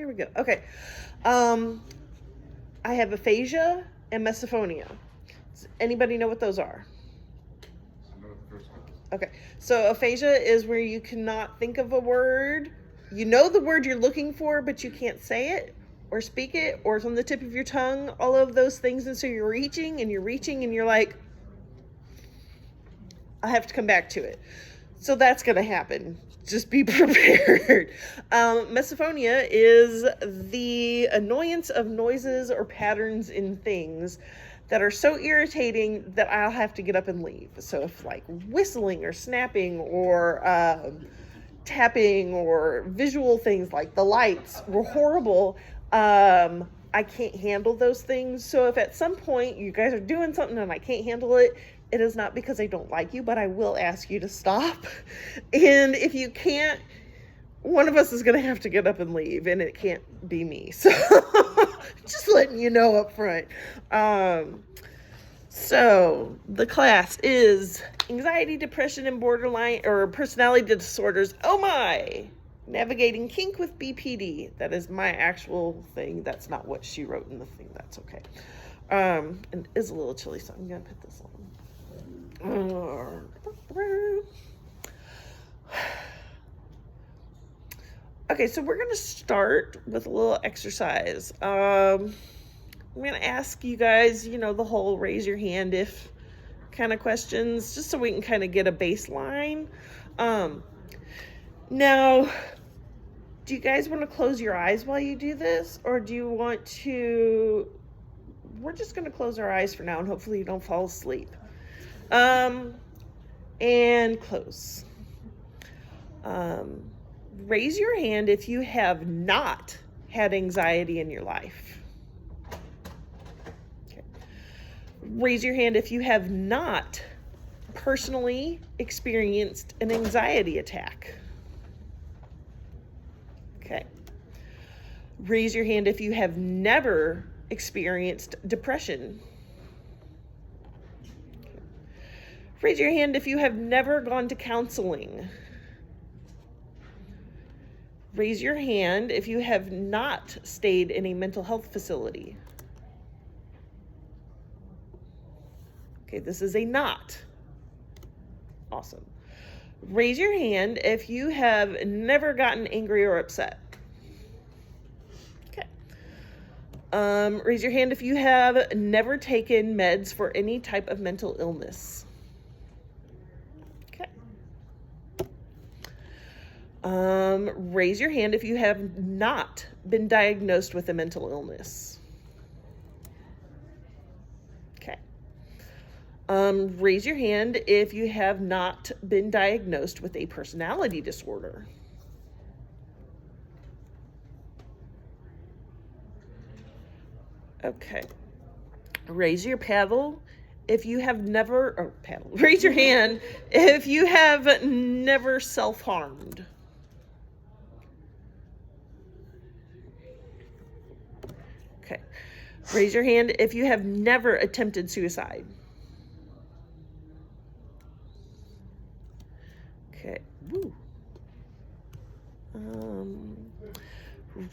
There we go. Okay. I have aphasia and misophonia. Does anybody know what those are? I know what the first one is. Okay. So aphasia is where you cannot think of a word. You know the word you're looking for, but you can't say it or speak it, or it's on the tip of your tongue, all of those things. And so you're reaching and you're like, I have to come back to it. So that's going to happen. Just be prepared. Misophonia is the annoyance of noises or patterns in things that are so irritating that I'll have to get up and leave. So if like whistling or snapping or tapping or visual things like the lights were horrible, I can't handle those things. So if at some point you guys are doing something and I can't handle it, it is not because I don't like you, but I will ask you to stop. And if you can't, one of us is going to have to get up and leave, and it can't be me. So just letting you know up front. So the class is anxiety, depression, and borderline or personality disorders. Oh my! Navigating Kink with BPD. That is my actual thing. That's not what she wrote in the thing. That's okay. And it is a little chilly, so I'm going to put this on. Okay, so we're going to start with a little exercise. I'm going to ask you guys, the whole raise your hand if kind of questions, just so we can kind of get a baseline. Now, do you guys want to close your eyes while you do this? Or do you want to... We're just going to close our eyes for now, and hopefully you don't fall asleep. And close. Raise your hand if you have not had anxiety in your life. Okay. Raise your hand if you have not personally experienced an anxiety attack. Okay. Raise your hand if you have never experienced depression. Raise your hand if you have never gone to counseling. Raise your hand if you have not stayed in a mental health facility. Okay, this is a not. Awesome. Raise your hand if you have never gotten angry or upset. Okay. Raise your hand if you have never taken meds for any type of mental illness. Raise your hand if you have not been diagnosed with a mental illness. Okay. Raise your hand if you have not been diagnosed with a personality disorder. Okay. Raise your paddle if you have never, or paddle, raise your hand if you have never self-harmed. Okay. Raise your hand if you have never attempted suicide. Okay. Woo.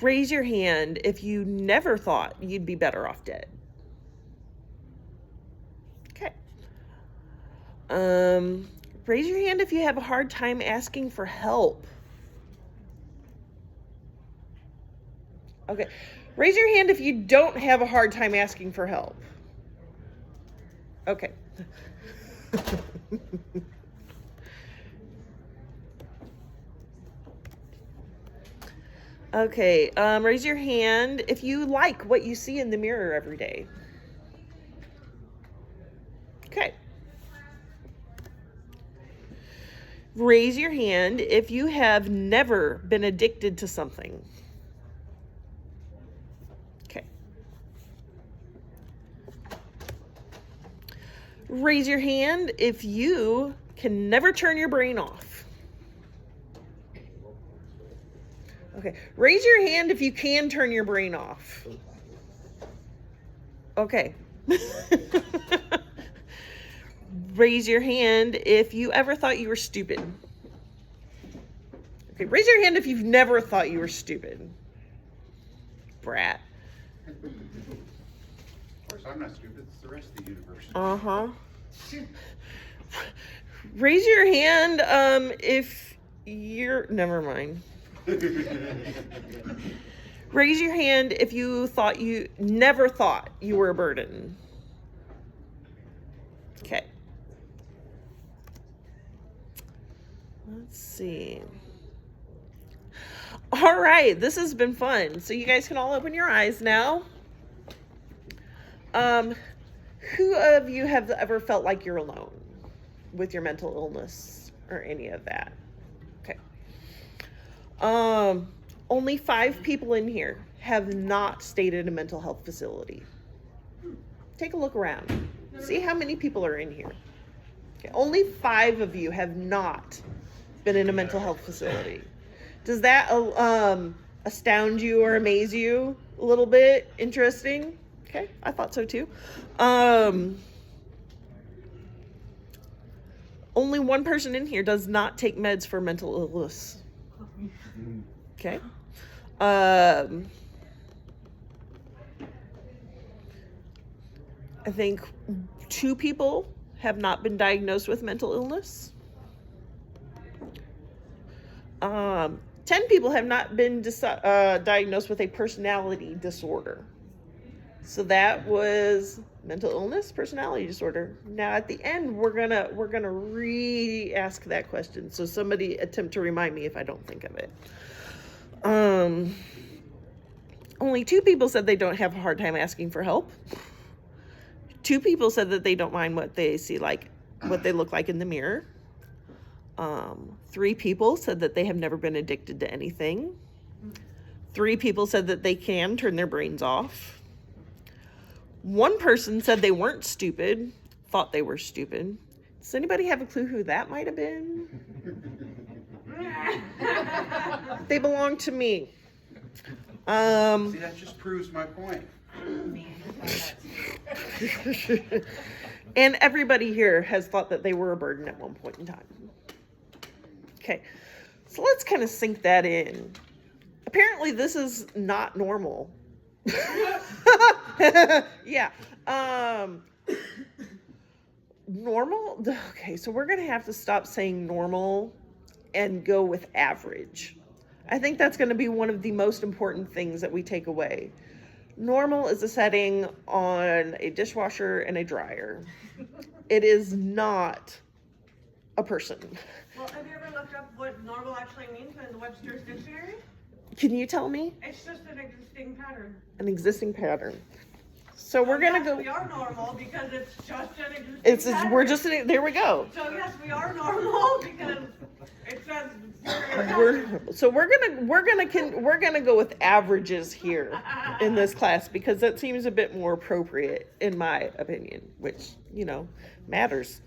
Raise your hand if you never thought you'd be better off dead. Okay. Raise your hand if you have a hard time asking for help. Okay. Raise your hand if you don't have a hard time asking for help. Okay. Okay, raise your hand if you like what you see in the mirror every day. Okay. Raise your hand if you have never been addicted to something. Okay. Raise your hand if you can never turn your brain off. Okay, raise your hand if you can turn your brain off. Okay. Raise your hand if you ever thought you were stupid. Okay, raise your hand if you've never thought you were stupid. brat. Of course, I'm not stupid. It's the rest of the universe. Uh-huh. Raise your hand if you're... Never mind. Raise your hand if you never thought you were a burden. Okay. Let's see. All right, this has been fun. So you guys can all open your eyes now. Who of you have ever felt like you're alone with your mental illness or any of that? Okay. Only 5 people in here have not stayed in a mental health facility. Take a look around. See how many people are in here. Okay. Only 5 of you have not been in a mental health facility. Does that astound you or amaze you a little bit? Interesting? Okay, I thought so too. Only 1 person in here does not take meds for mental illness. Okay. I think 2 people have not been diagnosed with mental illness. 10 people have not been diagnosed with a personality disorder. So that was mental illness, personality disorder. Now at the end, we're gonna re-ask that question. So somebody attempt to remind me if I don't think of it. Only 2 people said they don't have a hard time asking for help. 2 people said that they don't mind what they look like in the mirror. 3 people said that they have never been addicted to anything. 3 people said that they can turn their brains off. 1 person said they weren't stupid, thought they were stupid. Does anybody have a clue who that might have been? They belong to me. See, that just proves my point. And everybody here has thought that they were a burden at one point in time. Okay, so let's kind of sink that in. Apparently this is not normal. Yeah. Normal? Okay, so we're gonna have to stop saying normal and go with average. I think that's gonna be one of the most important things that we take away. Normal is a setting on a dishwasher and a dryer. It is not a person. Well, have you ever looked up what normal actually means in the Webster's Dictionary? Can you tell me? It's just an existing pattern. An existing pattern. So we're gonna go. We are normal because it's just an existing pattern. We're just there we go. So yes, we are normal because it says we're gonna go with averages here in this class because that seems a bit more appropriate in my opinion, which matters.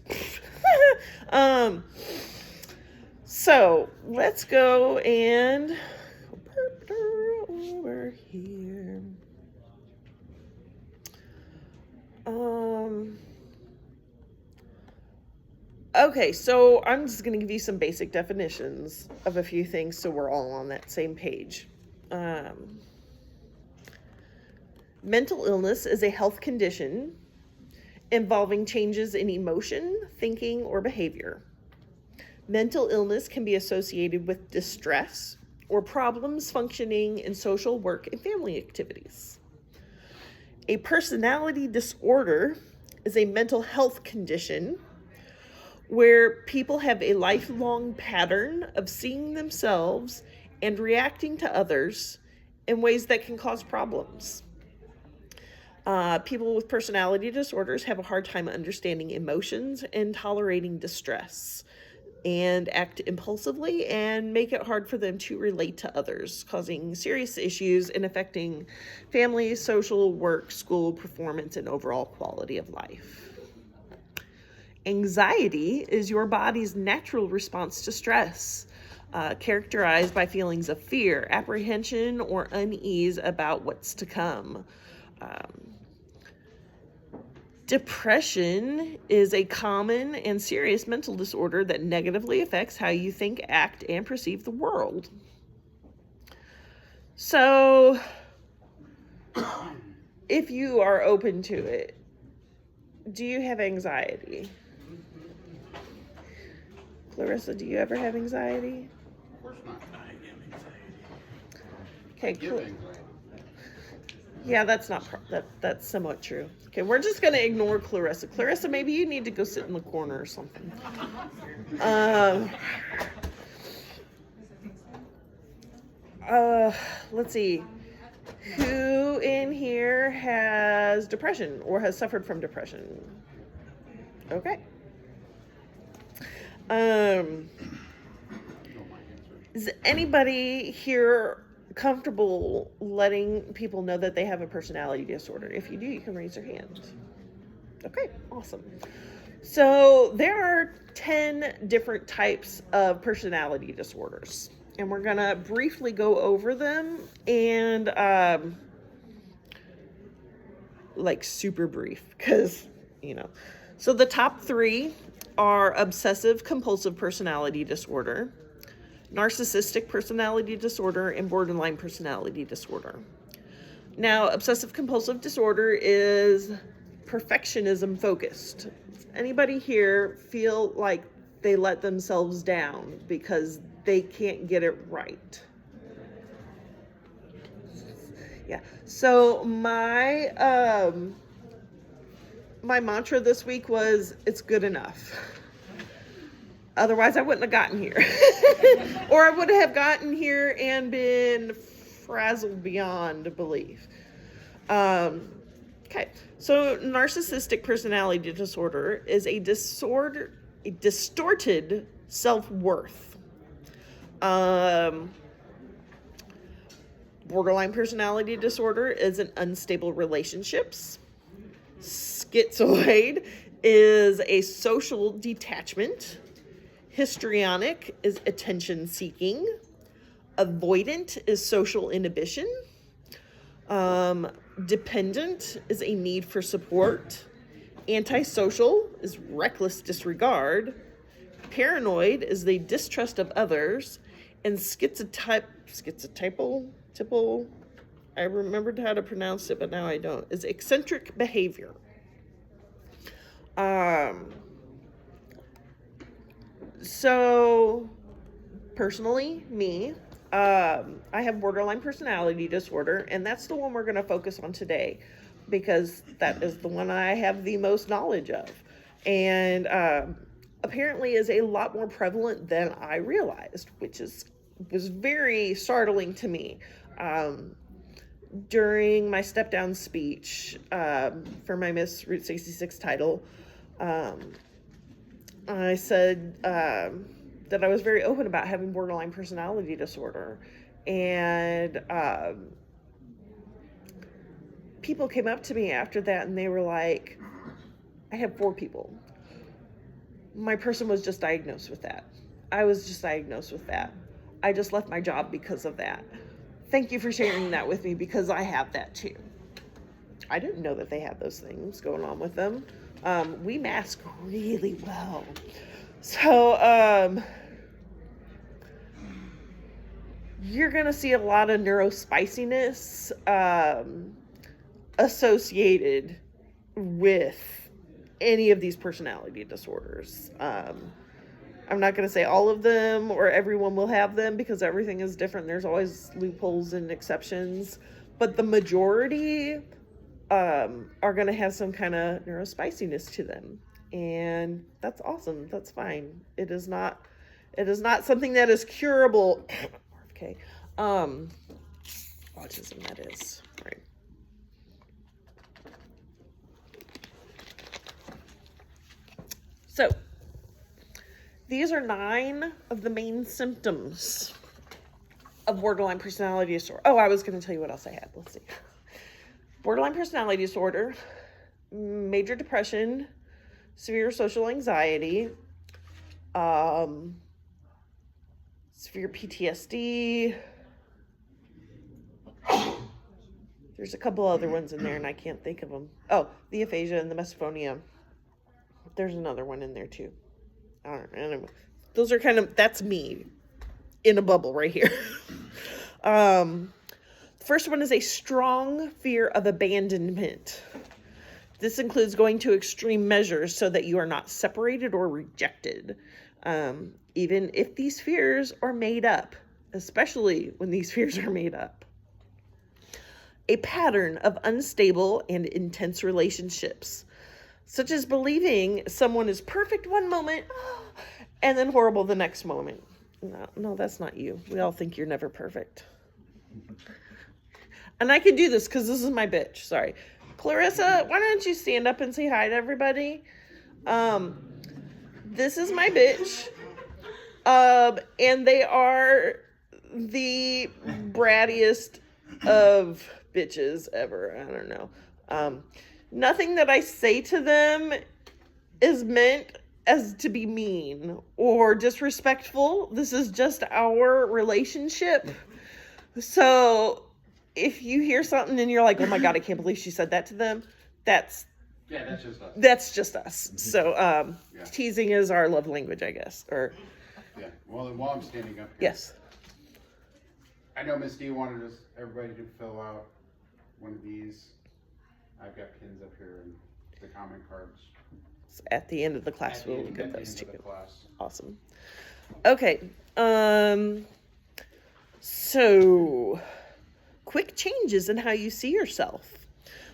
So let's go and over here. Okay, so I'm just going to give you some basic definitions of a few things so we're all on that same page. Mental illness is a health condition involving changes in emotion, thinking, or behavior. Mental illness can be associated with distress or problems functioning in social, work, and family activities. A personality disorder is a mental health condition where people have a lifelong pattern of seeing themselves and reacting to others in ways that can cause problems. People with personality disorders have a hard time understanding emotions and tolerating distress, and act impulsively and make it hard for them to relate to others, causing serious issues and affecting family, social, work, school performance, and overall quality of life. Anxiety is your body's natural response to stress, characterized by feelings of fear, apprehension, or unease about what's to come. Depression is a common and serious mental disorder that negatively affects how you think, act, and perceive the world. So, if you are open to it, do you have anxiety? Clarissa, do you ever have anxiety? Of course not. Okay, Give anxiety. yeah, that's not that's somewhat true. Okay, we're just gonna ignore Clarissa. Clarissa, maybe you need to go sit in the corner or something. Let's see. Who in here has depression or has suffered from depression? Okay. Is anybody here comfortable letting people know that they have a personality disorder? If you do, you can raise your hand. Okay, awesome. So there are 10 different types of personality disorders, and we're gonna briefly go over them and like super brief, because so the top 3 are obsessive compulsive personality disorder, narcissistic personality disorder, and borderline personality disorder. Now, obsessive compulsive disorder is perfectionism focused. Does anybody here feel like they let themselves down because they can't get it right? Yeah. So my mantra this week was, it's good enough. Otherwise I wouldn't have gotten here. Or I would have gotten here and been frazzled beyond belief. Okay. So narcissistic personality disorder is a distorted self-worth. Borderline personality disorder is an unstable relationships. Schizoid is a social detachment. Histrionic is attention seeking. Avoidant is social inhibition. Dependent is a need for support. Antisocial is reckless disregard. Paranoid is the distrust of others. And schizotypal, I remembered how to pronounce it, but now I don't, is eccentric behavior. So personally, me, I have borderline personality disorder, and that's the one we're going to focus on today because that is the one I have the most knowledge of, and apparently is a lot more prevalent than I realized, which was very startling to me. During my step down speech for my Miss Route 66 title, I said that I was very open about having borderline personality disorder, and people came up to me after that and they were like, I have 4 people. My person was just diagnosed with that. I was just diagnosed with that. I just left my job because of that. Thank you for sharing that with me, because I have that too. I didn't know that they had those things going on with them. We mask really well. So you're going to see a lot of neurospiciness associated with any of these personality disorders. I'm not going to say all of them or everyone will have them, because everything is different. There's always loopholes and exceptions, but the majority are going to have some kind of neurospiciness to them, and that's awesome. That's fine. It is not something that is curable. Okay. Autism, that is right. So these are 9 of the main symptoms of borderline personality disorder. Oh, I was going to tell you what else I had. Let's see. Borderline personality disorder, major depression, severe social anxiety, severe PTSD. There's a couple other ones in there and I can't think of them. Oh, the aphasia and the misophonia. There's another one in there too. I don't know. Those are that's me in a bubble right here. First one is a strong fear of abandonment. This includes going to extreme measures so that you are not separated or rejected, even if these fears are made up, especially when these fears are made up. A pattern of unstable and intense relationships, such as believing someone is perfect one moment and then horrible the next moment. No, that's not you. We all think you're never perfect. And I can do this because this is my bitch. Sorry. Clarissa, why don't you stand up and say hi to everybody? This is my bitch. And they are the brattiest of bitches ever. I don't know. Nothing that I say to them is meant as to be mean or disrespectful. This is just our relationship. So if you hear something and you're like, oh my God, I can't believe she said that to them, that's just us. That's just us. So teasing is our love language, I guess. Or yeah. Well, then while I'm standing up here, yes. I know Miss D wanted everybody to fill out one of these. I've got pins up here and the comment cards. So at the end of the class, we'll get those too. Class. Awesome. Okay. So quick changes in how you see yourself.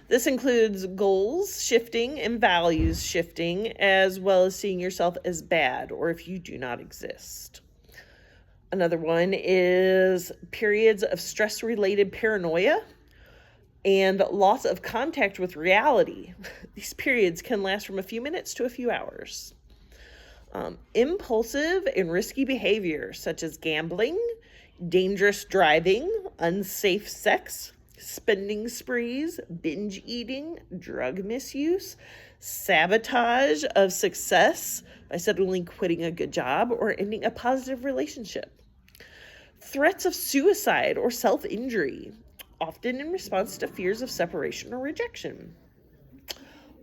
This includes goals shifting and values shifting, as well as seeing yourself as bad or if you do not exist. Another one is periods of stress-related paranoia and loss of contact with reality. These periods can last from a few minutes to a few hours. Impulsive and risky behavior, such as gambling, dangerous driving, unsafe sex, spending sprees, binge eating, drug misuse, sabotage of success by suddenly quitting a good job or ending a positive relationship. Threats of suicide or self-injury, often in response to fears of separation or rejection.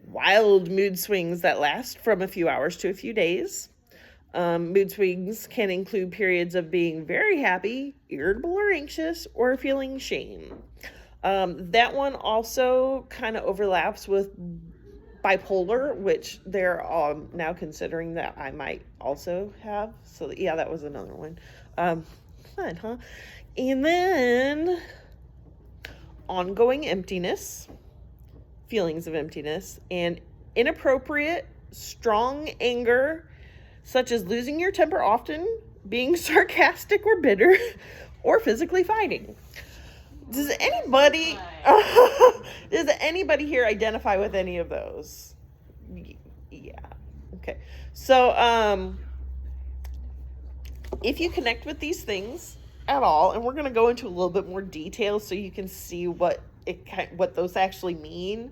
Wild mood swings that last from a few hours to a few days. Mood swings can include periods of being very happy, irritable or anxious, or feeling shame. That one also kind of overlaps with bipolar, which they're now considering that I might also have. So yeah, that was another one. Fun, huh? And then ongoing emptiness, feelings of emptiness, and inappropriate, strong anger, such as losing your temper often, being sarcastic or bitter, or physically fighting. Does anybody here identify with any of those? Yeah. Okay. So, if you connect with these things at all, and we're going to go into a little bit more detail so you can see what those actually mean.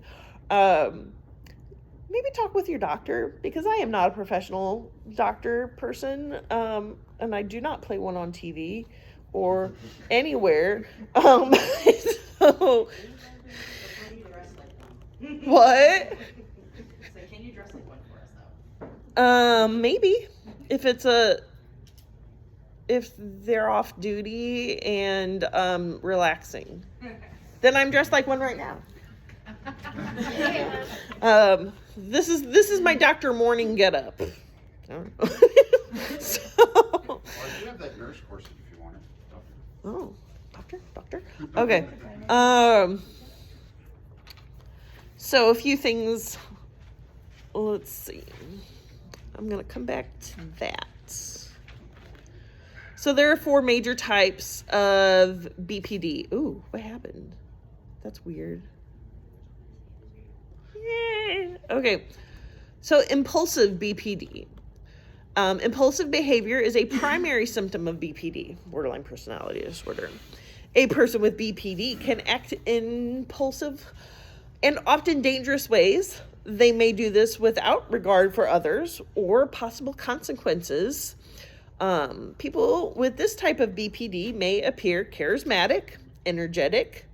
Maybe talk with your doctor, because I am not a professional doctor person, and I do not play one on TV or anywhere. So, what? So can you dress like one for us though? Maybe if they're off duty and relaxing, then I'm dressed like one right now. This is my Dr. Morning getup. So, Well, I do have that nurse course if you want it. oh, doctor. Okay. So a few things. Let's see. I'm gonna come back to that. So there are 4 major types of BPD. Ooh, what happened? That's weird. Yay. Okay. So impulsive BPD. Impulsive behavior is a primary symptom of BPD, borderline personality disorder. A person with BPD can act impulsive and often dangerous ways. They may do this without regard for others or possible consequences. People with this type of BPD may appear charismatic, energetic,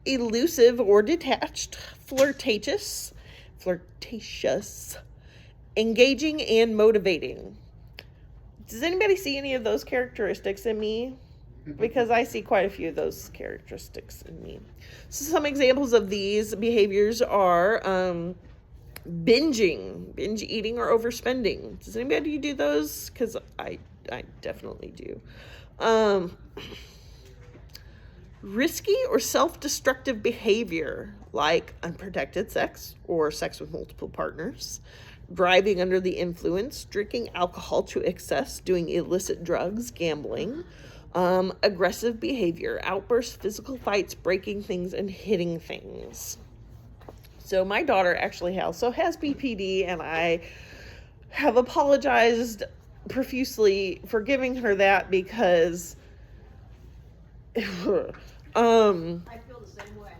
elusive or detached, flirtatious, engaging, and motivating. Does anybody see any of those characteristics in me? because I see quite a few of those characteristics in me. So some examples of these behaviors are binge eating, or overspending. Does anybody do those? Because I definitely do. Risky or self-destructive behavior, like unprotected sex or sex with multiple partners, driving under the influence, drinking alcohol to excess, doing illicit drugs, gambling, aggressive behavior, outbursts, physical fights, breaking things, and hitting things. So my daughter actually also has BPD, and I have apologized profusely for giving her that because I feel the same way.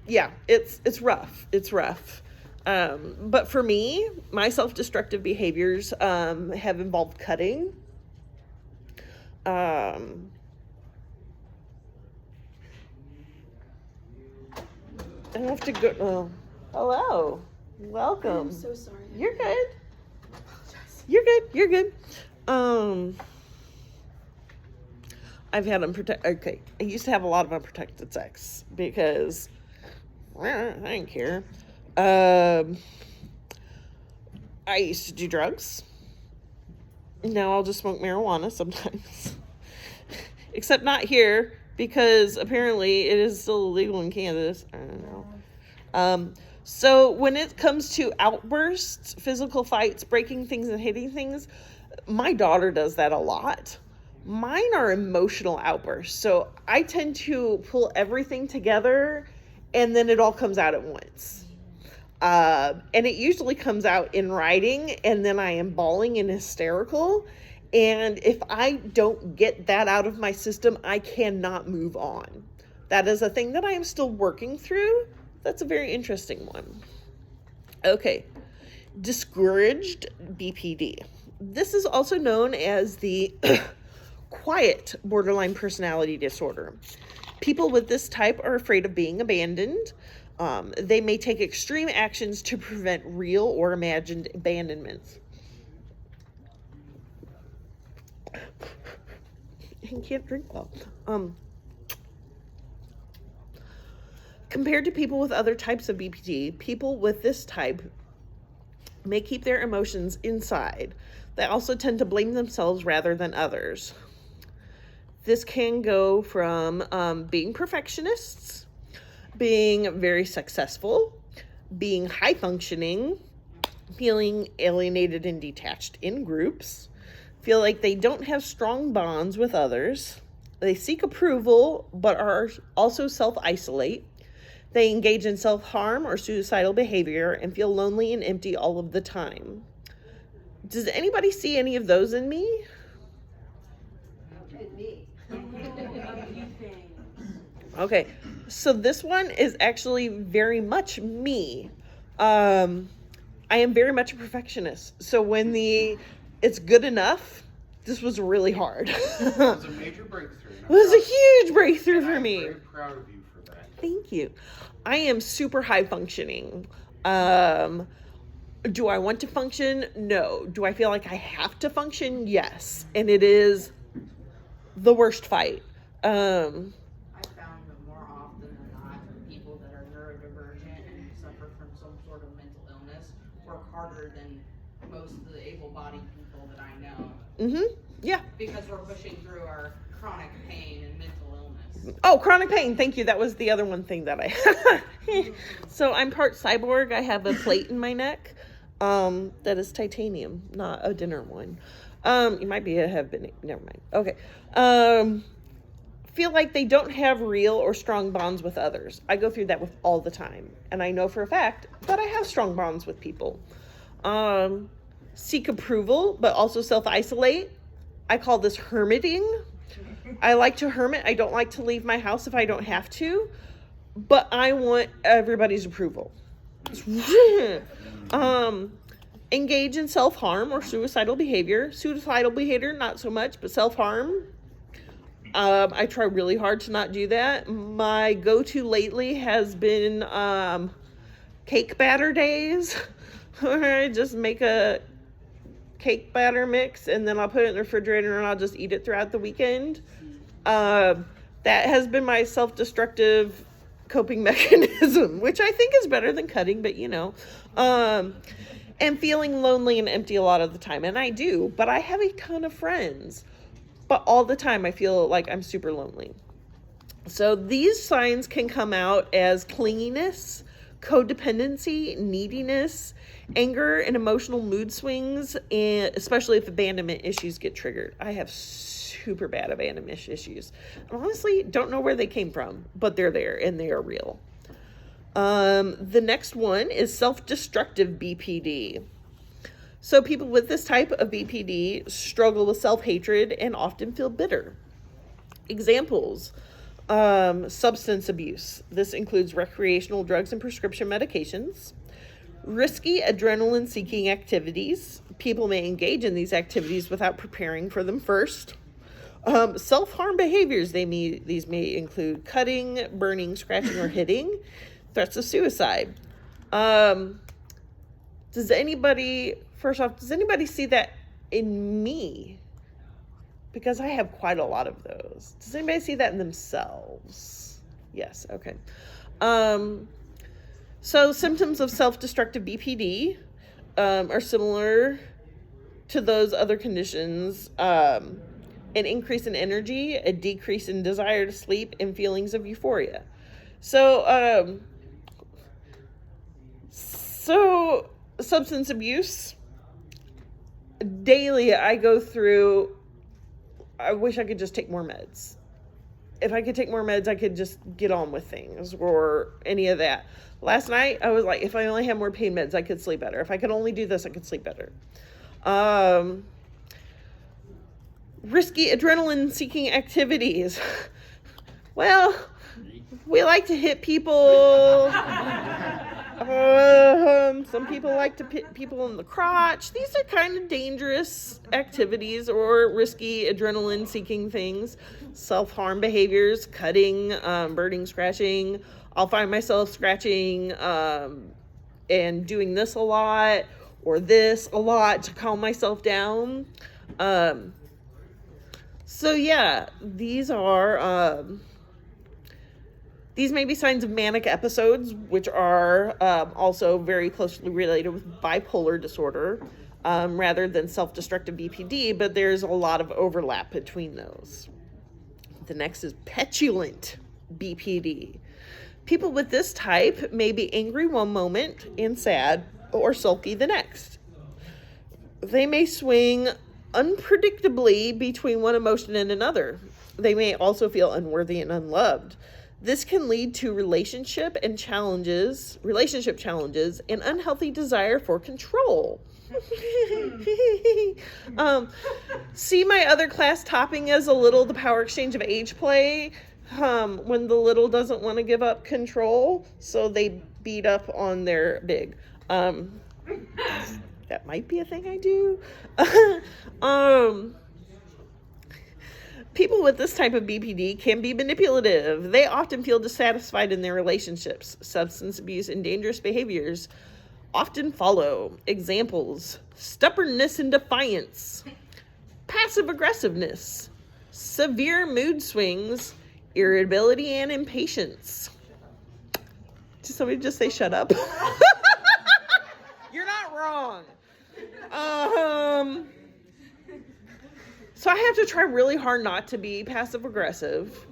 yeah, it's rough. It's rough. But for me, my self-destructive behaviors have involved cutting. I have to go. Oh, hello, welcome. I'm so sorry. You're good. You're good. You're good. I've had okay, I used to have a lot of unprotected sex because I didn't care. I used to do drugs. Now I'll just smoke marijuana sometimes. Except not here, because apparently it is still illegal in Canada. I don't know. So when it comes to outbursts, physical fights, breaking things and hitting things, my daughter does that a lot. Mine are emotional outbursts. So I tend to pull everything together and then it all comes out at once. And it usually comes out in writing, and then I am bawling and hysterical. And if I don't get that out of my system, I cannot move on. That is a thing that I am still working through. That's a very interesting one. Okay. Discouraged BPD. This is also known as the quiet borderline personality disorder. People with this type are afraid of being abandoned. They may take extreme actions to prevent real or imagined abandonment. I can't drink well. Compared to people with other types of BPD, people with this type may keep their emotions inside. They also tend to blame themselves rather than others. This can go from being perfectionists, being very successful, being high functioning, feeling alienated and detached in groups, feel like they don't have strong bonds with others. They seek approval, but are also self-isolate. They engage in self-harm or suicidal behavior and feel lonely and empty all of the time. Does anybody see any of those in me? In me. Okay, so this one is actually very much me. I am very much a perfectionist. So when it's good enough, this was really hard. It was a major breakthrough. It was a huge breakthrough for me. I'm very proud of you for that. Thank you. I am super high functioning. Do I want to function? No. Do I feel like I have to function? Yes. And it is the worst fight. I found that more often than not, people that are neurodivergent and suffer from some sort of mental illness work harder than most of the able-bodied people that I know. Mm-hmm. Yeah. Because we're pushing through our chronic pain and mental illness. Oh, chronic pain. Thank you. That was the other one thing that I... So I'm part cyborg. I have a plate in my neck that is titanium, not a dinner one. You might have been... Never mind. Okay. Feel like they don't have real or strong bonds with others. I go through that with all the time. And I know for a fact that I have strong bonds with people. Seek approval, but also self-isolate. I call this hermiting. I like to hermit. I don't like to leave my house if I don't have to. But I want everybody's approval. Engage in self-harm or suicidal behavior. Suicidal behavior, not so much, but self-harm. I try really hard to not do that. My go-to lately has been cake batter days, where I just make a cake batter mix and then I'll put it in the refrigerator and I'll just eat it throughout the weekend. That has been my self-destructive coping mechanism, which I think is better than cutting, but and feeling lonely and empty a lot of the time. And I do, but I have a ton of friends, but all the time I feel like I'm super lonely. So these signs can come out as clinginess, codependency, neediness, anger, and emotional mood swings, and especially if abandonment issues get triggered. I have super bad abandonment issues. I honestly don't know where they came from, but they're there and they are real. The next one is self-destructive BPD. So people with this type of BPD struggle with self-hatred and often feel bitter. Examples: substance abuse. This includes recreational drugs and prescription medications. Risky adrenaline-seeking activities. People may engage in these activities without preparing for them first. Self-harm behaviors. These may include cutting, burning, scratching, or hitting. Threats of suicide. Does anybody see that in me? Because I have quite a lot of those. Does anybody see that in themselves? Yes, okay. So symptoms of self-destructive BPD are similar to those other conditions. An increase in energy, a decrease in desire to sleep, and feelings of euphoria. So substance abuse. Daily I go through, I wish I could just take more meds. If I could take more meds, I could just get on with things or any of that. Last night, I was like, if I only had more pain meds, I could sleep better. If I could only do this, I could sleep better. Risky adrenaline-seeking activities. Well, we like to hit people. Some people like to hit people in the crotch. These are kind of dangerous activities or risky adrenaline-seeking things. Self-harm behaviors, cutting, burning, scratching. I'll find myself scratching and doing this a lot or this a lot to calm myself down. So yeah, these may be signs of manic episodes, which are also very closely related with bipolar disorder, rather than self-destructive BPD, but there's a lot of overlap between those. The next is petulant BPD. People with this type may be angry one moment and sad or sulky the next. They may swing unpredictably between one emotion and another. They may also feel unworthy and unloved. This can lead to relationship challenges and unhealthy desire for control. See my other class topping as a little the power exchange of age play, when the little doesn't want to give up control, so they beat up on their big. That might be a thing I do. People with this type of BPD can be manipulative. They often feel dissatisfied in their relationships. Substance abuse and dangerous behaviors often follow. Examples: stubbornness and defiance, passive aggressiveness, severe mood swings, irritability and impatience. Did somebody just say shut up? You're not wrong. So I have to try really hard not to be passive aggressive.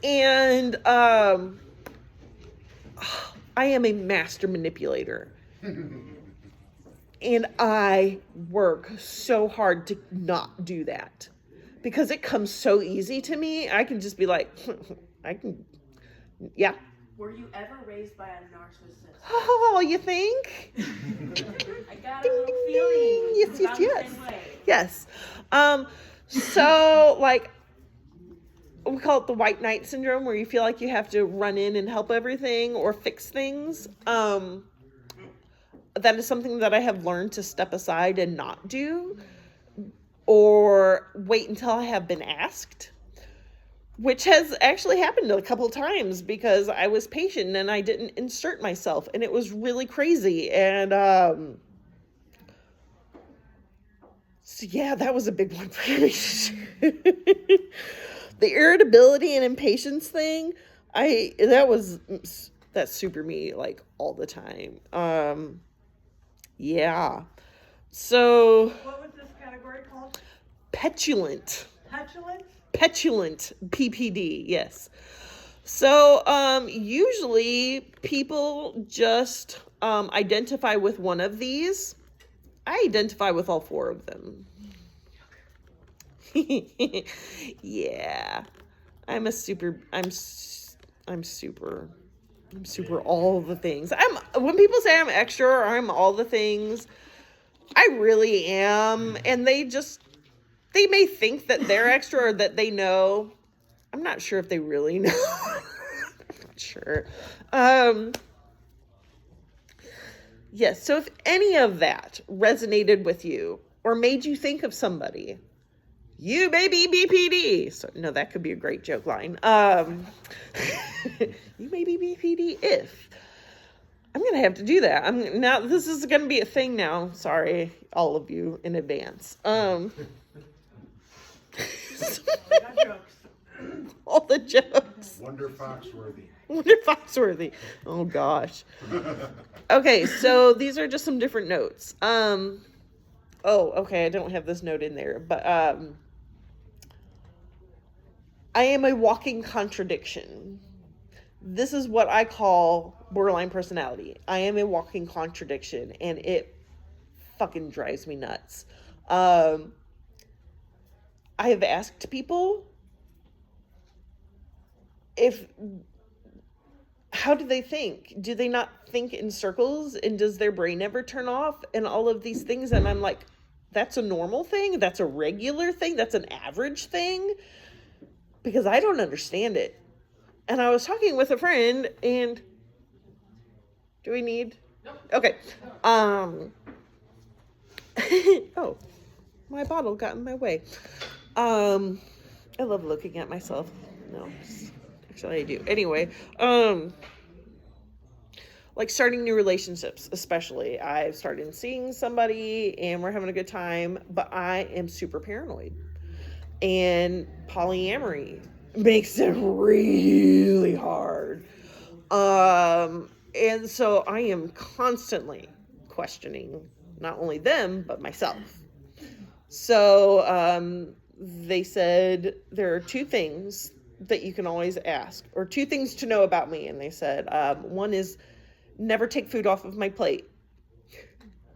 And I am a master manipulator. And I work so hard to not do that. Because it comes so easy to me. I can just be like, yeah. Were you ever raised by a narcissist? Oh, you think? I got a little feeling. Yes. about the same way. Yes. So like, we call it the white knight syndrome, where you feel like you have to run in and help everything or fix things. That is something that I have learned to step aside and not do, or wait until I have been asked, which has actually happened a couple times because I was patient and I didn't insert myself, and it was really crazy. And So yeah, that was a big one for me. The irritability and impatience thing, that's super me like all the time. Yeah. So What was this category called? petulant. Petulant? Petulant PPD, yes. So usually people just identify with one of these. I identify with all four of them. Yeah. I'm super all the things. When people say I'm extra or I'm all the things, I really am. And they may think that they're extra or that they know. I'm not sure if they really know. I'm not sure. Yes, so if any of that resonated with you or made you think of somebody, you may be BPD. So, no, that could be a great joke line. You may be BPD if. I'm going to have to do that. Now this is going to be a thing now. Sorry, all of you in advance. Got jokes. All the jokes. Wonder Foxworthy. Wonder Foxworthy. Oh gosh. Okay, so these are just some different notes. Okay, I don't have this note in there, but I am a walking contradiction. This is what I call borderline personality. I am a walking contradiction, and it fucking drives me nuts. I have asked people how do they think? Do they not think in circles? And does their brain ever turn off? And all of these things. And I'm like, that's a normal thing? That's a regular thing? That's an average thing? Because I don't understand it. And I was talking with a friend, and do we need? Nope. Okay. Oh, my bottle got in my way. I love looking at myself. No, actually I do. Anyway, like starting new relationships, especially. I've started seeing somebody and we're having a good time, but I am super paranoid. And polyamory makes it really hard. And so I am constantly questioning not only them, but myself. So they said there are two things that you can always ask, or two things to know about me. And they said, one is never take food off of my plate. I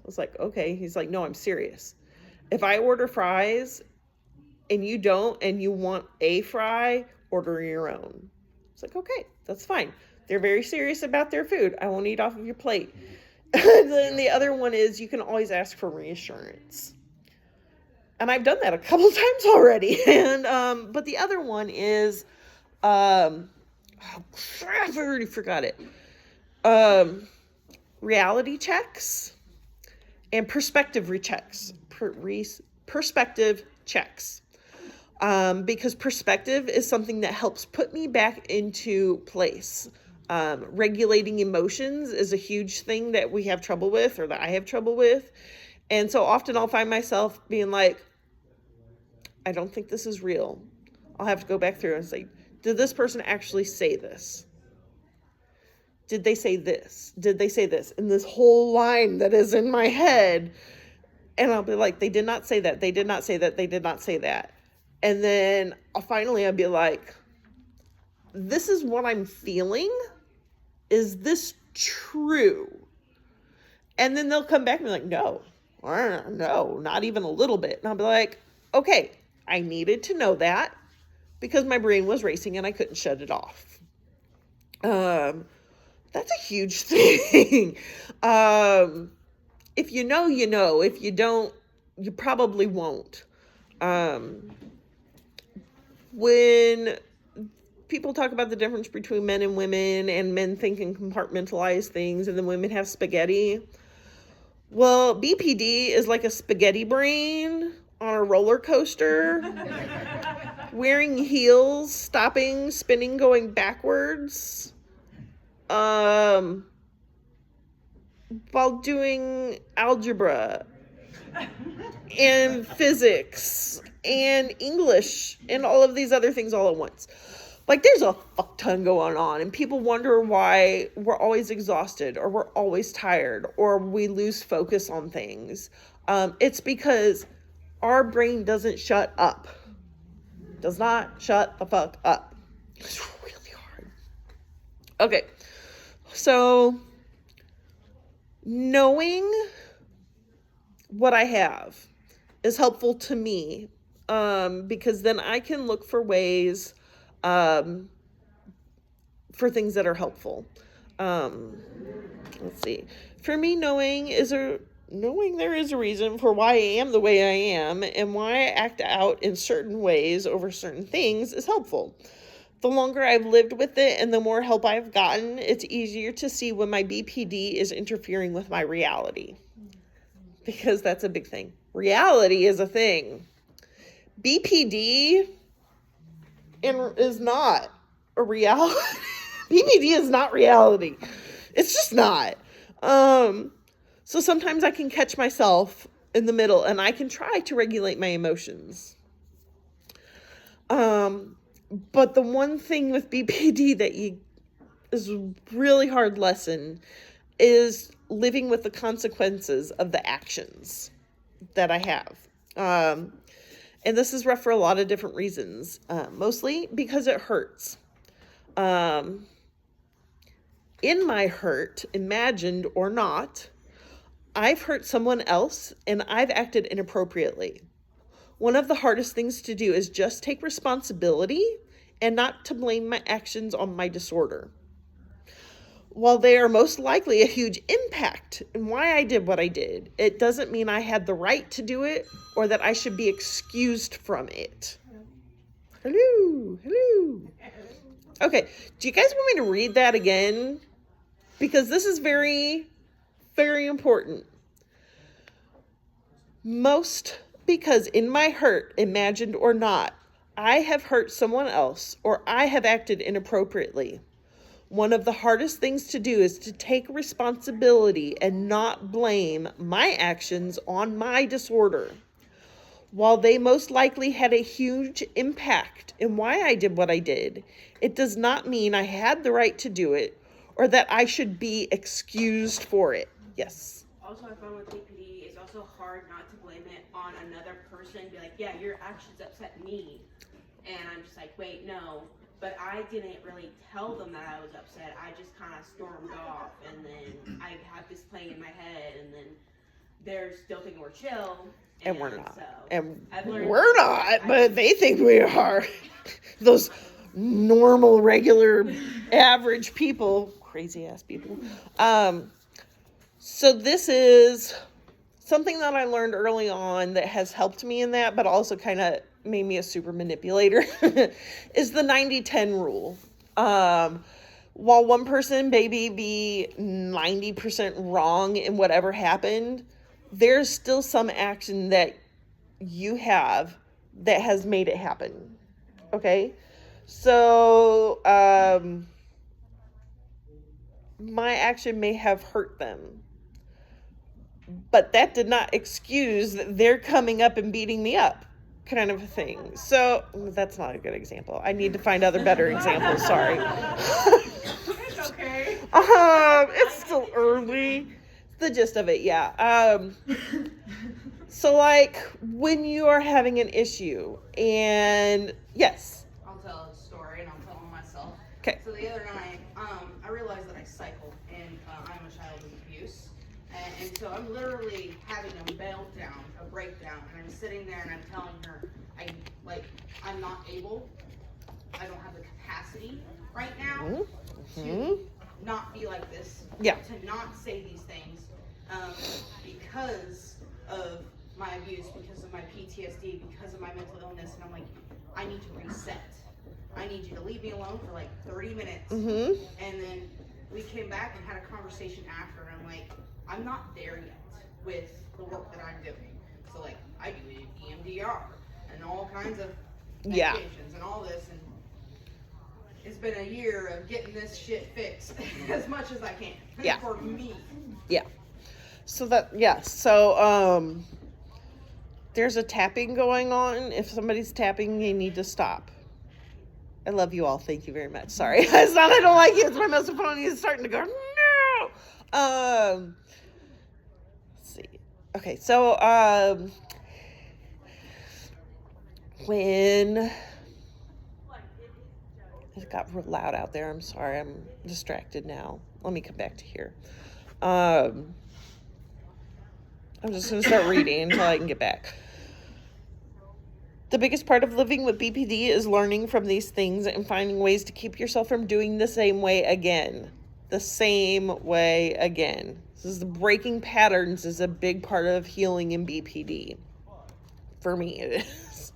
was like, okay. He's like, no, I'm serious. If I order fries and you don't, and you want a fry, order your own. It's like, okay, that's fine. They're very serious about their food. I won't eat off of your plate. And then the other one is you can always ask for reassurance. And I've done that a couple times already. And but the other one is oh crap, I already forgot it. Reality checks and perspective checks. Perspective checks. Because perspective is something that helps put me back into place. Regulating emotions is a huge thing that we have trouble with, or that I have trouble with. And so often I'll find myself being like, I don't think this is real. I'll have to go back through and say, did this person actually say this? Did they say this? Did they say this? And this whole line that is in my head. And I'll be like, they did not say that. They did not say that. They did not say that. And then I'll be like, this is what I'm feeling. Is this true? And then they'll come back and be like, no, not even a little bit. And I'll be like, okay, I needed to know that because my brain was racing and I couldn't shut it off. That's a huge thing. If you know, you know. If you don't, you probably won't. When people talk about the difference between men and women, and men think in compartmentalized things, and then women have spaghetti. Well, BPD is like a spaghetti brain on a roller coaster, wearing heels, stopping, spinning, going backwards, while doing algebra. and physics and English and all of these other things all at once. Like, there's a fuck ton going on, and people wonder why we're always exhausted, or we're always tired, or we lose focus on things. It's because our brain doesn't shut up. Does not shut the fuck up. It's really hard. Okay, so knowing what I have is helpful to me, because then I can look for ways for things that are helpful. Let's see. For me, knowing there is a reason for why I am the way I am and why I act out in certain ways over certain things is helpful. The longer I've lived with it and the more help I've gotten, it's easier to see when my BPD is interfering with my reality. Because that's a big thing. Reality is a thing. BPD is not a reality. BPD is not reality. It's just not. So sometimes I can catch myself in the middle and I can try to regulate my emotions. But the one thing with BPD that is a really hard lesson is living with the consequences of the actions that I have. And this is rough for a lot of different reasons, mostly because it hurts. In my hurt, imagined or not, I've hurt someone else and I've acted inappropriately. One of the hardest things to do is just take responsibility and not to blame my actions on my disorder. While they are most likely a huge impact in why I did what I did, it doesn't mean I had the right to do it or that I should be excused from it. Hello. Okay, do you guys want me to read that again? Because this is very, very important. Most because in my hurt, imagined or not, I have hurt someone else or I have acted inappropriately. One of the hardest things to do is to take responsibility and not blame my actions on my disorder. While they most likely had a huge impact in why I did what I did, it does not mean I had the right to do it or that I should be excused for it. Yes. Also, I found with BPD, it's also hard not to blame it on another person. Be like, yeah, your actions upset me. And I'm just like, wait, no. But I didn't really tell them that I was upset. I just kind of stormed off. And then I have this playing in my head. And then they're still thinking we're chill. And we're not. So And we're not, but they think we are. Those normal, regular, average people. Crazy ass people. So this is something that I learned early on that has helped me in that, but also kind of made me a super manipulator, is the 90-10 rule. While one person maybe be 90% wrong in whatever happened, there's still some action that you have that has made it happen. Okay? So, my action may have hurt them, but that did not excuse that they're coming up and beating me up, kind of a thing. So that's not a good example. I need to find other better examples. Sorry. It's okay. It's still early. The gist of it, yeah. So like when you are having an issue, and yes. I'll tell a story and I'll tell them myself. Okay. So the other night, I realized that I cycle and I'm a child of abuse. And so I'm literally having a meltdown, a breakdown, and I'm sitting there and I'm telling her, I'm not able, I don't have the capacity right now to not be like this, to not say these things, because of my abuse, because of my PTSD, because of my mental illness, and I'm like, I need to reset. I need you to leave me alone for like 30 minutes. And then we came back and had a conversation after, and I'm like, I'm not there yet with the work that I'm doing. So like, I do EMDR and all kinds of medications and all this, and it's been a year of getting this shit fixed as much as I can for me. Yeah. So that, yeah. So, There's a tapping going on. If somebody's tapping, you need to stop. I love you all. Thank you very much. Sorry. It's not I don't like you. It's my misophonia is starting to go, no. Let's see. Okay, so when it got real loud out there, I'm sorry. I'm distracted now. Let me come back to here. I'm just going to start reading until I can get back. The biggest part of living with BPD is learning from these things and finding ways to keep yourself from doing the same way again. The same way again. This is the breaking patterns is a big part of healing in BPD. For me, it is.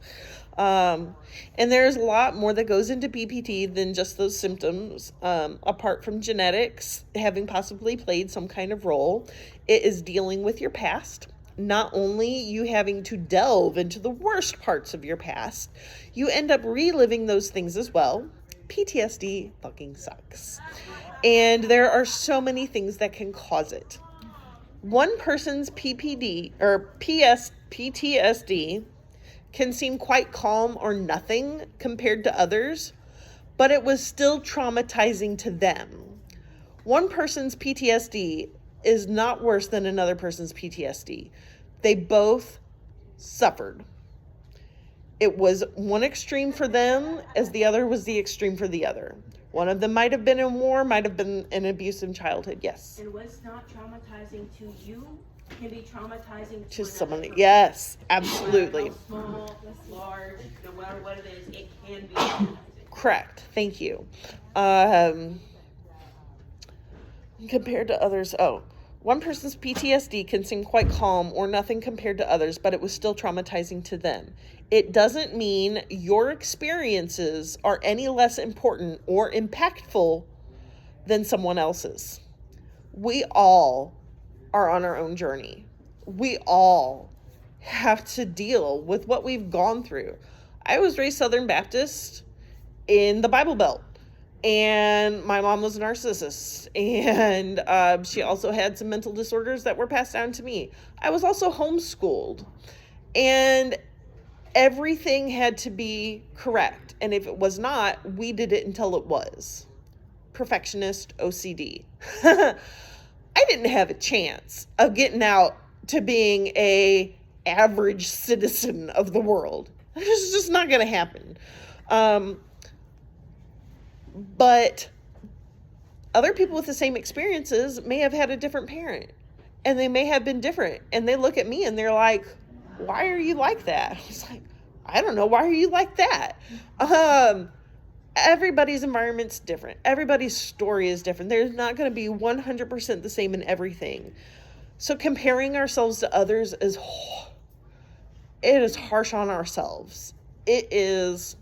And there's a lot more that goes into BPD than just those symptoms. Apart from genetics having possibly played some kind of role, it is dealing with your past. Not only you having to delve into the worst parts of your past, you end up reliving those things as well. PTSD fucking sucks. And there are so many things that can cause it. One person's PTSD can seem quite calm or nothing compared to others, but it was still traumatizing to them. One person's PTSD is not worse than another person's PTSD. They both suffered. It was one extreme for them as the other was the extreme for the other. One of them might have been in war, might have been an abusive childhood, yes. And what's not traumatizing to you can be traumatizing To another someone, person. yes, absolutely. No matter how small, large, no matter what it is, it can be traumatizing. Correct, thank you. Compared to others, one person's PTSD can seem quite calm or nothing compared to others, but it was still traumatizing to them. It doesn't mean your experiences are any less important or impactful than someone else's. We all are on our own journey. We all have to deal with what we've gone through. I was raised Southern Baptist in the Bible Belt. And my mom was a narcissist, and she also had some mental disorders that were passed down to me. I was also homeschooled, and everything had to be correct. And if it was not, we did it until it was. Perfectionist OCD. I didn't have a chance of getting out to being a average citizen of the world. It's just not going to happen. But other people with the same experiences may have had a different parent, and they may have been different. And they look at me and they're like, why are you like that? I was like, I don't know. Why are you like that? Everybody's environment's different. Everybody's story is different. There's not going to be 100% the same in everything. So comparing ourselves to others is harsh on ourselves. It's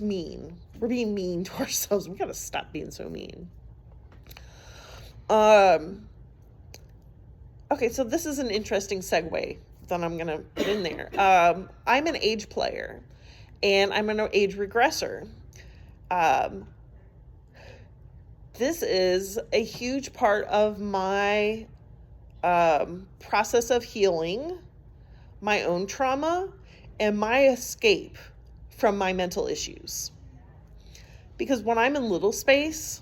mean. We're being mean to ourselves. We gotta stop being so mean. Okay, so this is an interesting segue that I'm gonna put in there. I'm an age player, and I'm an age regressor. This is a huge part of my process of healing, my own trauma, and my escape from my mental issues. Because when I'm in little space,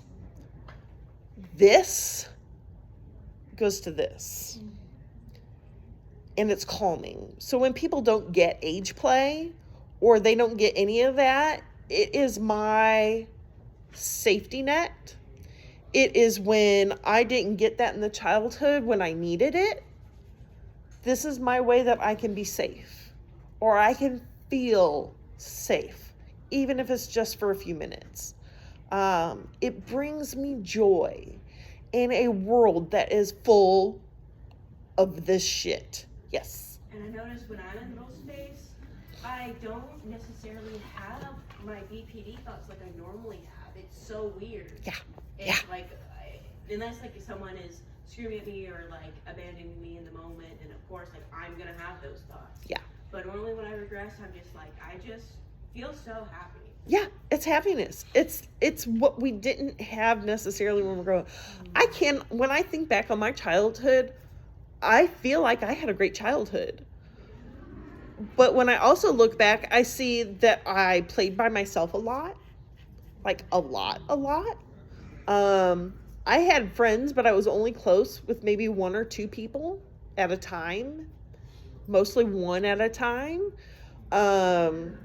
this goes to this. And it's calming. So when people don't get age play, or they don't get any of that, it is my safety net. It is when I didn't get that in the childhood when I needed it. This is my way that I can be safe, or I can feel safe, even if it's just for a few minutes. It brings me joy in a world that is full of this shit. Yes. And I notice when I'm in middle space, I don't necessarily have my BPD thoughts like I normally have. It's so weird. Yeah. It's like, unless like if someone is screaming at me or like abandoning me in the moment, and of course like I'm gonna have those thoughts. Yeah. But normally when I regress, I'm just like, I just feel so happy. Yeah, it's happiness. It's what we didn't have necessarily when we're growing. When I think back on my childhood, I feel like I had a great childhood. But when I also look back, I see that I played by myself a lot. Like a lot. I had friends, but I was only close with maybe 1 or 2 people at a time. Mostly one at a time. And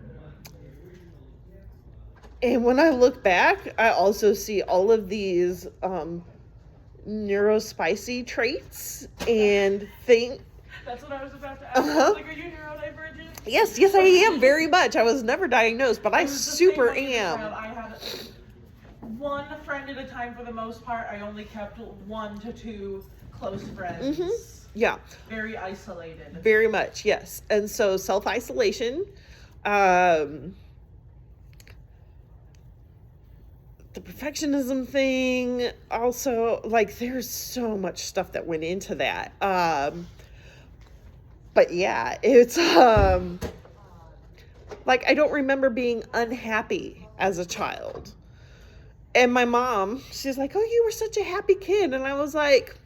when I look back, I also see all of these neurospicy traits and think. That's what I was about to ask. Uh-huh. Like, are you neurodivergent? Yes, I am very much. I was never diagnosed, but I It was the super same way am. with I had one friend at a time for the most part. I only kept 1 to 2 close friends. Mhm. Yeah, Very isolated. very much. Yes. And so self-isolation, the perfectionism thing, also, like, there's so much stuff that went into that. But yeah, it's like, I don't remember being unhappy as a child. And my mom, she's like, "Oh, you were such a happy kid." And I was like,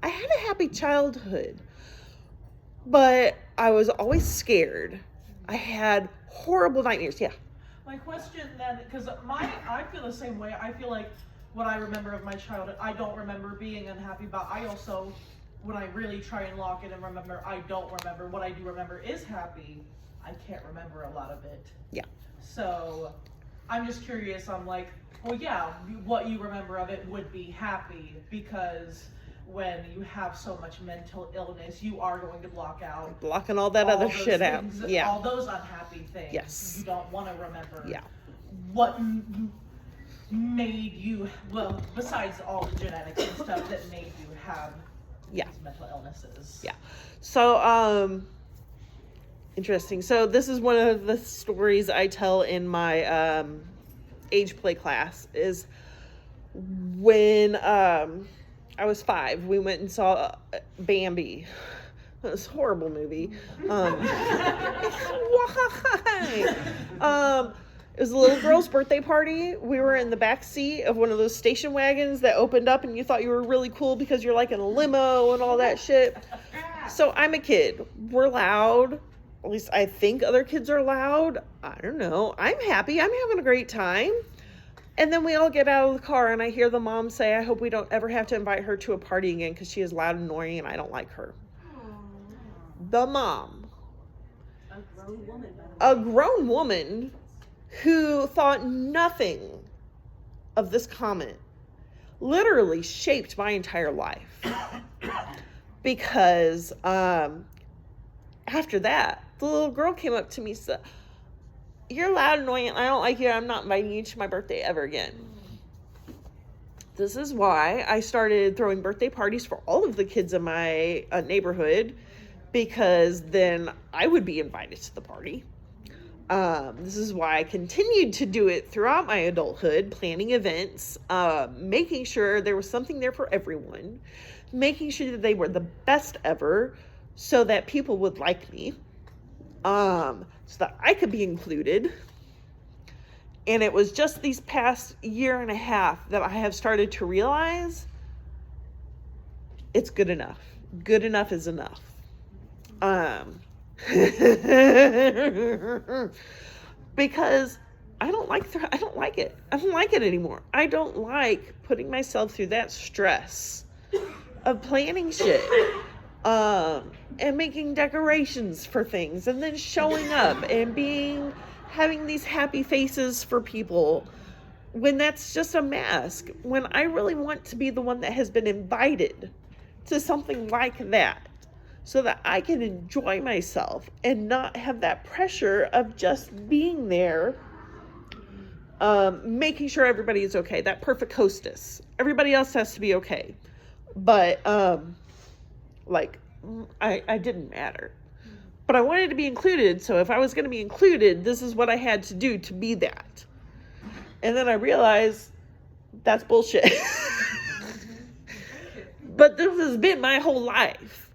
I had a happy childhood, but I was always scared. I had horrible nightmares. Yeah. My question then, because I feel the same way. I feel like what I remember of my childhood, I don't remember being unhappy, but I also, when I really try and lock it and remember, I don't remember. What I do remember is happy. I can't remember a lot of it. Yeah. So I'm just curious. I'm like, well, yeah, what you remember of it would be happy, because when you have so much mental illness, you are going to block out Blocking all that all other those shit out. things, Yeah. all those unhappy things. Yes. You don't want to remember. Yeah. What made you, well, besides all the genetics and stuff that made you have Yeah. these mental illnesses. Yeah. So, interesting. So this is one of the stories I tell in my age play class, is when I was 5, we went and saw Bambi. It was a horrible movie. Why? It was a little girl's birthday party. We were in the back seat of one of those station wagons that opened up, and you thought you were really cool because you're like in a limo and all that shit. So I'm a kid. We're loud. At least I think other kids are loud. I don't know. I'm happy. I'm having a great time. And then we all get out of the car, and I hear the mom say, "I hope we don't ever have to invite her to a party again because she is loud and annoying and I don't like her." The mom. A grown woman. A grown woman who thought nothing of this comment literally shaped my entire life. Because after that, the little girl came up to me and said, "You're loud and annoying. I don't like you. I'm not inviting you to my birthday ever again." This is why I started throwing birthday parties for all of the kids in my neighborhood, because then I would be invited to the party. This is why I continued to do it throughout my adulthood, planning events, making sure there was something there for everyone, making sure that they were the best ever so that people would like me, so that I could be included. And it was just these past year and a half that I have started to realize it's good enough. Good enough is enough. Because I don't like it. I don't like it anymore. I don't like putting myself through that stress of planning shit, and making decorations for things, and then showing up and having these happy faces for people when that's just a mask. When I really want to be the one that has been invited to something like that, so that I can enjoy myself and not have that pressure of just being there, making sure everybody is okay. That perfect hostess. Everybody else has to be okay. But, I didn't matter. But I wanted to be included, so if I was going to be included, this is what I had to do to be that. And then I realized that's bullshit. But this has been my whole life.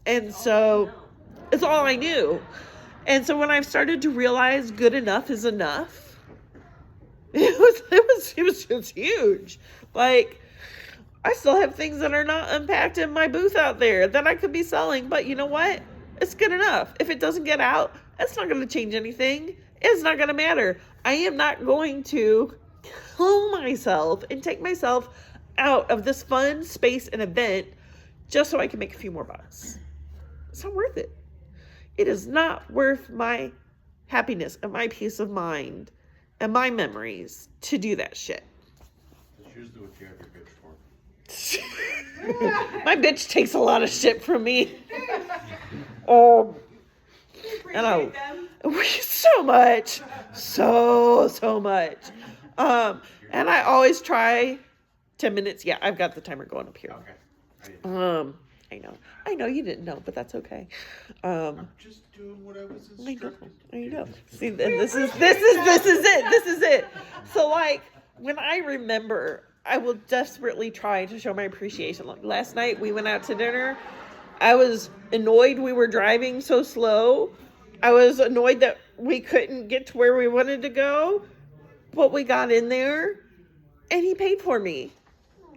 And so it's all I knew. And so when I've started to realize good enough is enough, it was just huge. Like, I still have things that are not unpacked in my booth out there that I could be selling, but you know what? It's good enough. If it doesn't get out, it's not going to change anything. It's not going to matter. I am not going to kill myself and take myself out of this fun space and event just so I can make a few more bucks. It's not worth it. It is not worth my happiness and my peace of mind and my memories to do that shit. That's usually what you have your bitch for. My bitch takes a lot of shit from me. And I so much, so much. And I always try 10 minutes. Yeah, I've got the timer going up here. Okay. I know you didn't know, but that's okay. I'm just doing what I was instructed. I know. See, and this is it. So like when I remember, I will desperately try to show my appreciation. Like last night we went out to dinner. I was annoyed we were driving so slow. I was annoyed that we couldn't get to where we wanted to go, but we got in there and he paid for me.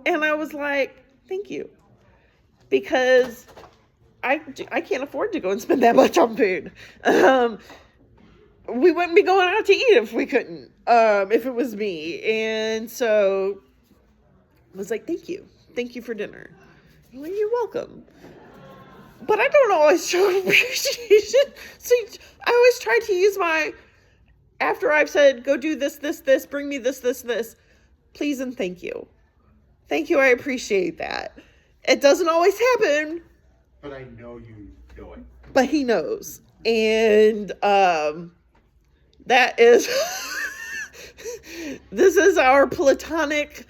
And I was like, thank you. Because I can't afford to go and spend that much on food. We wouldn't be going out to eat if we couldn't, if it was me. And so I was like, thank you. Thank you for dinner. Well, you're welcome. But I don't always show appreciation. So I always try to use after I've said, go do this, bring me this, please and thank you. Thank you, I appreciate that. It doesn't always happen. But I know you know it. But he knows. And that is, this is our platonic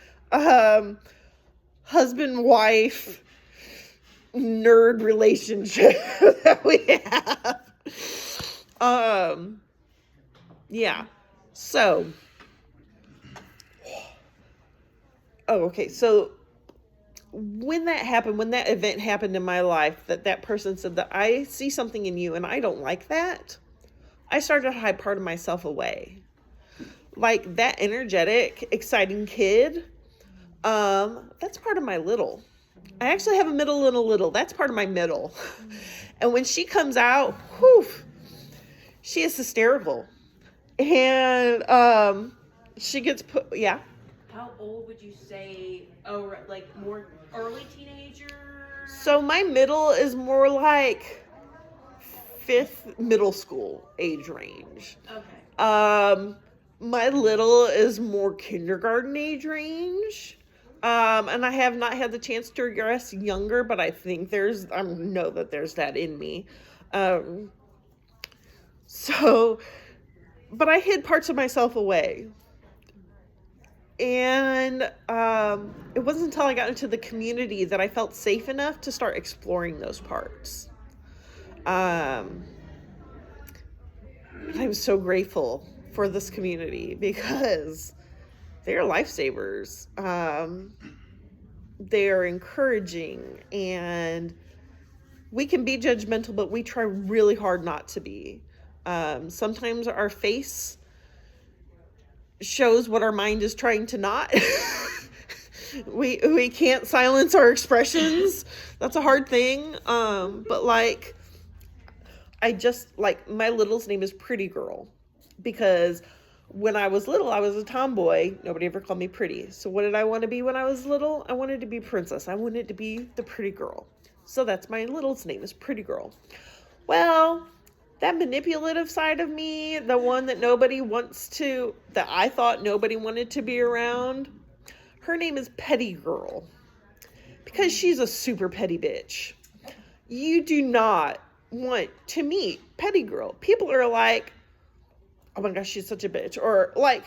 husband-wife nerd relationship that we have. Yeah. So. Oh, okay. So when that happened, when that event happened in my life, that person said that I see something in you and I don't like that, I started to hide part of myself away. Like that energetic, exciting kid, that's part of my little. I actually have a middle and a little. That's part of my middle. And when she comes out, whew, she is hysterical. And she gets put, yeah. How old would you say, like more early teenager? So my middle is more like 5th middle school age range. Okay. My little is more kindergarten age range. And I have not had the chance to regress younger, but I think I know that there's that in me. But I hid parts of myself away. And it wasn't until I got into the community that I felt safe enough to start exploring those parts. I'm so grateful for this community because they're lifesavers. They're encouraging, and we can be judgmental, but we try really hard not to be. Sometimes our face shows what our mind is trying to not. We can't silence our expressions. That's a hard thing. But like, my little's name is Pretty Girl because when I was little, I was a tomboy. Nobody ever called me pretty. So what did I want to be when I was little? I wanted to be princess. I wanted to be the pretty girl. So that's my little's name is Pretty Girl. Well, that manipulative side of me, the one that that I thought nobody wanted to be around, her name is Petty Girl because she's a super petty bitch. You do not want to meet Petty Girl. People are like, oh my gosh, she's such a bitch. Or like,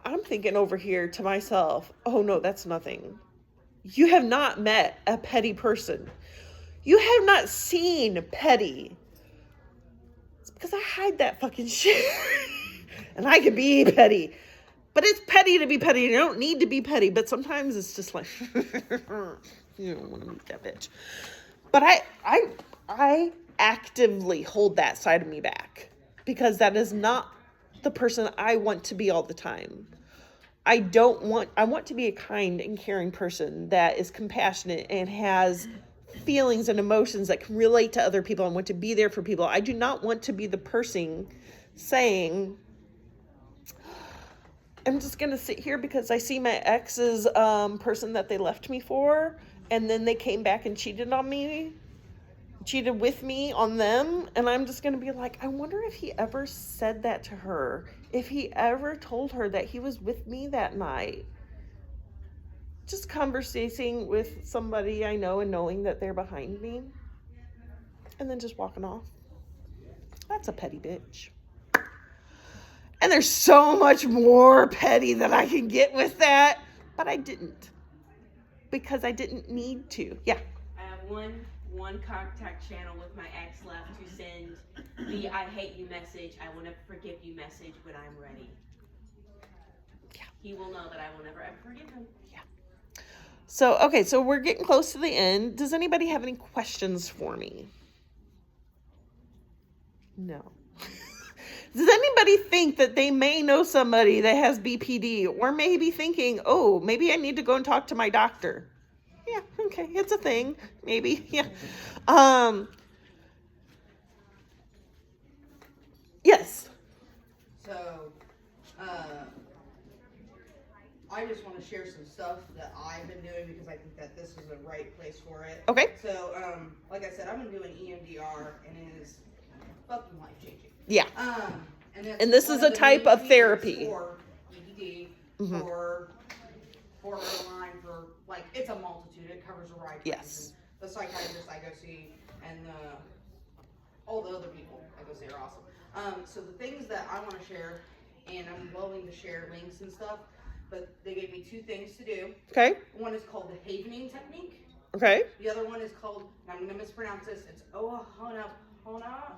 I'm thinking over here to myself, oh no, that's nothing. You have not met a petty person. You have not seen petty. It's because I hide that fucking shit. And I can be petty. But it's petty to be petty. You don't need to be petty. But sometimes it's just like, you don't want to meet that bitch. But I actively hold that side of me back. Because that is not the person I want to be all the time. I want to be a kind and caring person that is compassionate and has feelings and emotions, that can relate to other people and want to be there for people. I do not want to be the person saying, I'm just going to sit here because I see my ex's person that they left me for, and then they came back and cheated on me, cheated with me on them, and I'm just going to be like, I wonder if he ever said that to her, if he ever told her that he was with me that night. Just conversating with somebody I know and knowing that they're behind me, and then just walking off. That's a petty bitch. And there's so much more petty that I can get with that, but I didn't, because I didn't need to. Yeah. I have one contact channel with my ex left to send the I hate you message, I will never forgive you message when I'm ready. Yeah. He will know that I will never ever forgive him. Yeah. So, okay, so we're getting close to the end. Does anybody have any questions for me? No. Does anybody think that they may know somebody that has BPD, or maybe thinking, oh, maybe I need to go and talk to my doctor? Yeah, okay, it's a thing, maybe, yeah. Yes. So, I just want to share some stuff that I've been doing because I think that this is the right place for it. Okay. So, like I said, I've been doing EMDR, and it is fucking life changing. Yeah. And this is a type of therapy. For BPD, Mhm. for borderline, for, like, it's a multitude. It covers a variety of Yes. things. And the psychiatrists I go see, and all the other people I go see are awesome. So the things that I want to share, and I'm willing to share links and stuff, but they gave me 2 things to do. Okay. One is called the havening technique. Okay. The other one is called, and I'm going to mispronounce this, it's Ohana.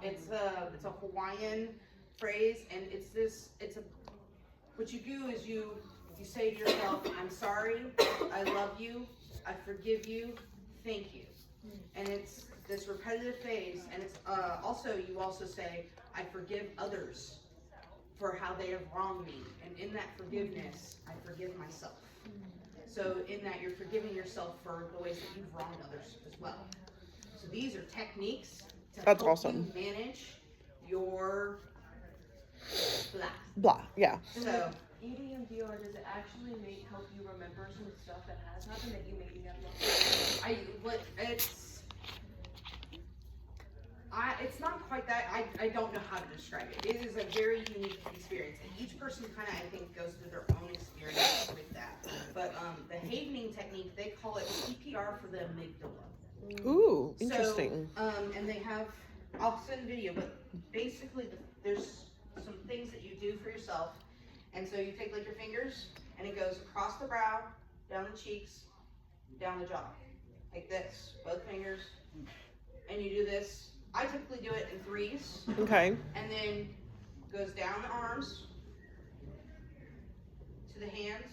It's a Hawaiian phrase, and what you do is you say to yourself, I'm sorry, I love you, I forgive you, thank you. And it's this repetitive phase, and it's you also say, I forgive others for how they have wronged me, and in that forgiveness, I forgive myself. So in that, you're forgiving yourself for the ways that you've wronged others as well. So these are techniques to That's help awesome. you manage your Blah. Yeah. So EDMDR, does it actually help you remember some stuff that has happened that you maybe have looked it's not quite that. I don't know how to describe it. It is a very unique experience, and each person kind of, I think, goes through their own experience with that. But the havening technique, they call it CPR for the amygdala. Ooh, interesting. So, and they have, I'll send a video, but basically there's some things that you do for yourself. And so you take like your fingers, and it goes across the brow, down the cheeks, down the jaw, like this, both fingers, and you do this. I typically do it in 3s. Okay. And then goes down the arms, to the hands.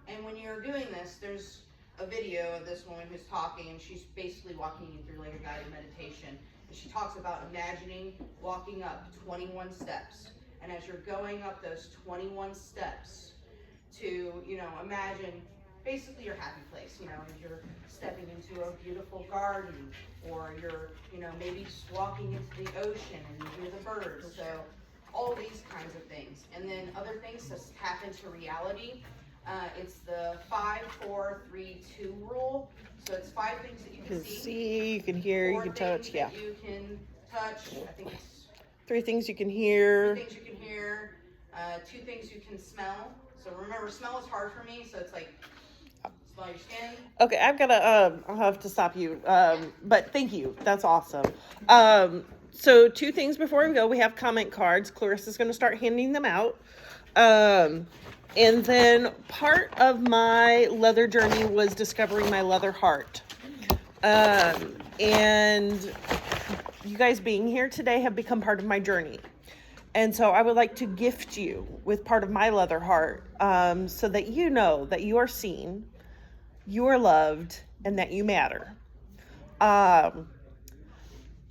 And when you're doing this, there's a video of this woman who's talking, and she's basically walking you through like a guided meditation. And she talks about imagining walking up 21 steps. And as you're going up those 21 steps to, imagine basically your happy place, as you're stepping into a beautiful garden, or you're, maybe just walking into the ocean and you hear the birds. So all these kinds of things. And then other things to tap into reality. It's the 5, 4, 3, 2 rule. So it's 5 things that you can see, you can hear, you 4 can touch. things Yeah. that you can touch. I think it's 3 things you can hear. 3 things you can hear. 2 things you can smell. So remember, smell is hard for me. So it's like smell your skin. Okay, I'll have to stop you. But thank you. That's awesome. So 2 things before we go. We have comment cards. Clarissa's going to start handing them out. And then part of my leather journey was discovering my leather heart. And you guys being here today have become part of my journey. And so I would like to gift you with part of my leather heart, so that you know that you are seen, you are loved, and that you matter.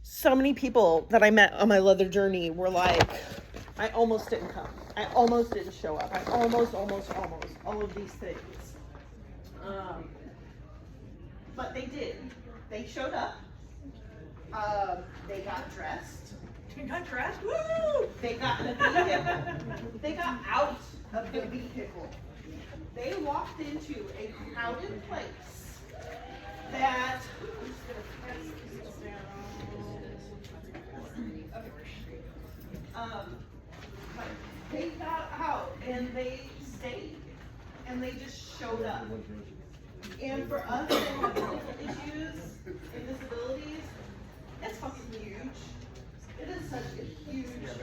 So many people that I met on my leather journey were like, I almost didn't come. I almost didn't show up. I almost, all of these things. but they did. They showed up. They got dressed. You got dressed? Woo! They got in the vehicle. They got out of the vehicle. They walked into a crowded place that they got out and they stayed and they just showed up. And for us that have mental issues and disabilities, it's fucking huge. It is such a huge deal.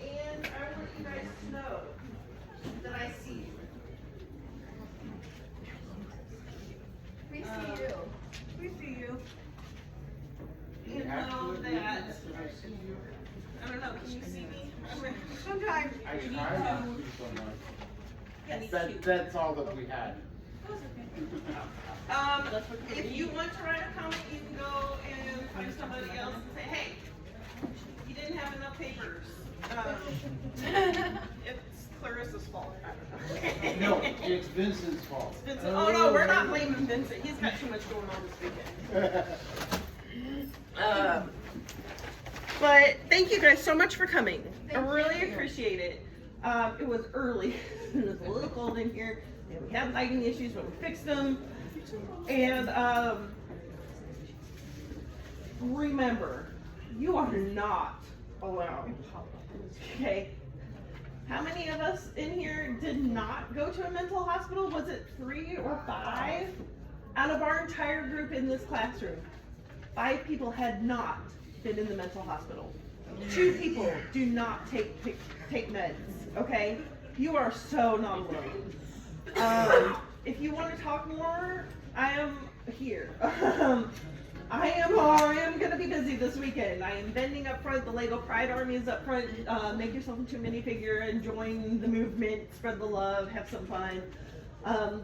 And I want you guys to know that I see you. We see you. We see you. You know that. I don't know, can you see me? Sometimes I you need try to. not to so much. Yes. That's all that we had. If you want to write a comment, you can go and find somebody else and say, hey, you didn't have enough papers. It's Clarissa's fault. I don't know. No, it's Vincent's fault. Vincent, oh no, we're not blaming Vincent. He's got too much going on this weekend. But thank you guys so much for coming. I really appreciate it. It was early. It was a little cold in here. And we had lighting issues, but we fixed them. And remember, you are not alone. Okay? How many of us in here did not go to a mental hospital? Was it 3 or 5? Out of our entire group in this classroom, 5 people had not been in the mental hospital. 2 people do not take meds, okay? You are so not alone. If you want to talk more, I am here. I am going to be busy this weekend. I am bending up front. The Lego Pride Army is up front. Make yourself into a minifigure and join the movement. Spread the love. Have some fun.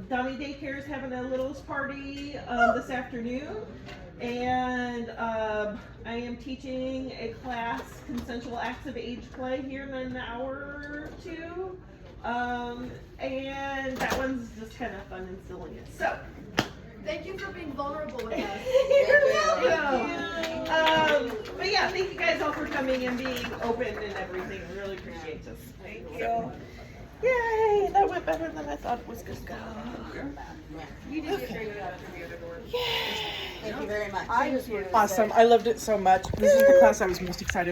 Dummy Daycare is having a littles party this afternoon. And I am teaching a class, Consensual Acts of Age Play, here in an hour or 2. And that one's just kind of fun and silly. So, Thank you for being vulnerable with us. you're welcome. But yeah, thank you guys all for coming and being open and everything. I really appreciate this. Thank you. Yay, that went better than I thought it was going to go. You did get great out through the other door. Yay. Thank you very much. Awesome. I loved it so much. This is the class I was most excited